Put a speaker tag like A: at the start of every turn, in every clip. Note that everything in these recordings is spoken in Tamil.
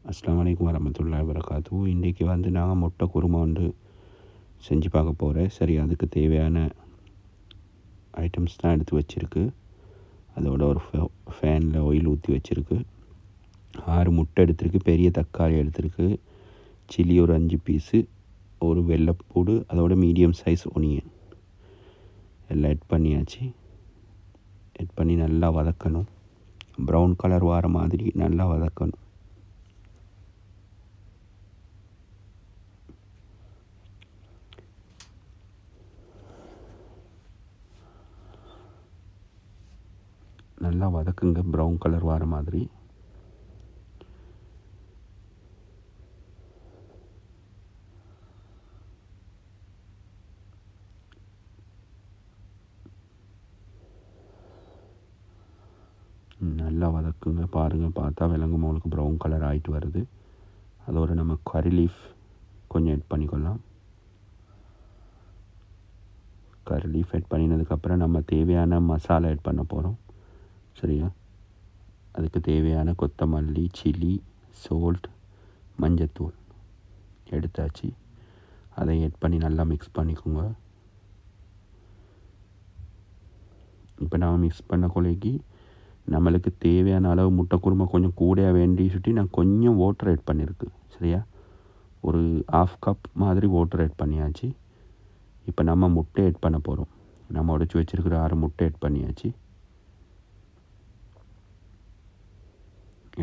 A: அஸ்ஸலாமு அலைக்கும் வரஹ்மத்துல்லாஹி வபரகாத்துஹு. இன்றைக்கி நாங்கள் முட்டை குருமா செஞ்சு பார்க்க போகிறேன். சரி, அதுக்கு தேவையான ஐட்டம்ஸ் தான் எடுத்து வச்சுருக்கு. அதோட ஒரு ஃபேனில் ஆயில் ஊற்றி வச்சுருக்கு. 6 முட்டை எடுத்துருக்கு. பெரிய தக்காளி எடுத்துருக்கு. சில்லி ஒரு 5 பீஸு, ஒரு வெள்ளைப்பூடு, அதோட மீடியம் சைஸ் ஒனியன் எல்லாம் எட் பண்ணியாச்சு. எட் பண்ணி நல்லா வதக்கணும். ப்ரௌன் கலர் வர மாதிரி நல்லா வதக்கணும். நல்லா வதக்குங்க, ப்ரௌன் கலர் வர மாதிரி. நல்லா வதக்குங்க. பாருங்கள், பார்த்தா விலங்கும் உங்களுக்கு ப்ரௌன் கலர் ஆகிட்டு வருது. அதோடு நம்ம கறி லீஃப் கொஞ்சம் எட் பண்ணிக்கொள்ளலாம். கறி லீஃப் எட் பண்ணினதுக்கப்புறம் நம்ம தேவையான மசாலா எட் பண்ண போகிறோம். சரியா? அதுக்கு தேவையான கொத்தமல்லி, சில்லி, சோல்ட், மஞ்சத்தூள் எடுத்தாச்சு. அதை எட் பண்ணி நல்லா மிக்ஸ் பண்ணிக்கோங்க. இப்போ நான் மிக்ஸ் பண்ண கொலைக்கு நம்மளுக்கு தேவையான அளவு முட்டை குருமா கொஞ்சம் கூடையாக வேண்டி சுட்டி நான் கொஞ்சம் வாட்டர் எட் பண்ணியிருக்கு. சரியா? ஒரு 1/2 கப் மாதிரி வாட்டர் எட் பண்ணியாச்சு. இப்போ நம்ம முட்டை எட் பண்ண போகிறோம். நம்ம உடைச்சி வச்சுருக்கிற 6 முட்டை எட் பண்ணியாச்சு.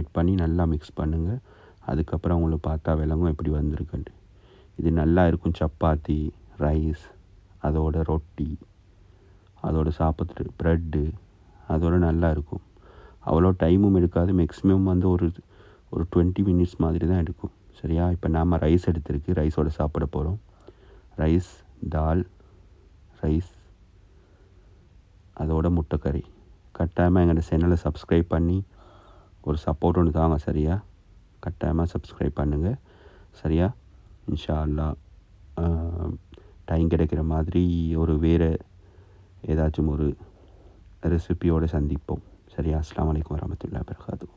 A: எட் பண்ணி நல்லா மிக்ஸ் பண்ணுங்கள். அதுக்கப்புறம் உங்களுக்கு பார்த்தா விலங்கும் எப்படி வந்திருக்குன்ட்டு. இது நல்லா இருக்கும். சப்பாத்தி, ரைஸ், அதோட ரொட்டி, அதோட சாப்பிட்ற ப்ரெட்டு, அதோட நல்லா இருக்கும். அவ்வளோ டைமும் எடுக்காது. மேக்ஸிமம் ஒரு 20 மினிட்ஸ் மாதிரி தான் எடுக்கும். சரியா? இப்போ நாம் ரைஸ் எடுத்துருக்கு. ரைஸோடு சாப்பிட போகிறோம். ரைஸ், தால், ரைஸ், அதோட முட்டைக்கறி. கட்டாயமாக எங்களோட சேனலை சப்ஸ்கிரைப் பண்ணி ஒரு சப்போர்ட் ஒன்று தாங்க. சரியா? கட்டாயமாக சப்ஸ்கிரைப் பண்ணுங்கள். சரியா? இன்ஷா அல்லாஹ் டைம் கிடைக்கிற மாதிரி வேறு ஏதாச்சும் ஒரு ரெசிபியோடு சந்திப்போம். சரியா? அஸ்ஸலாமு அலைக்கும் வரஹ்மத்துல்லாஹி வபரகாத்துஹு.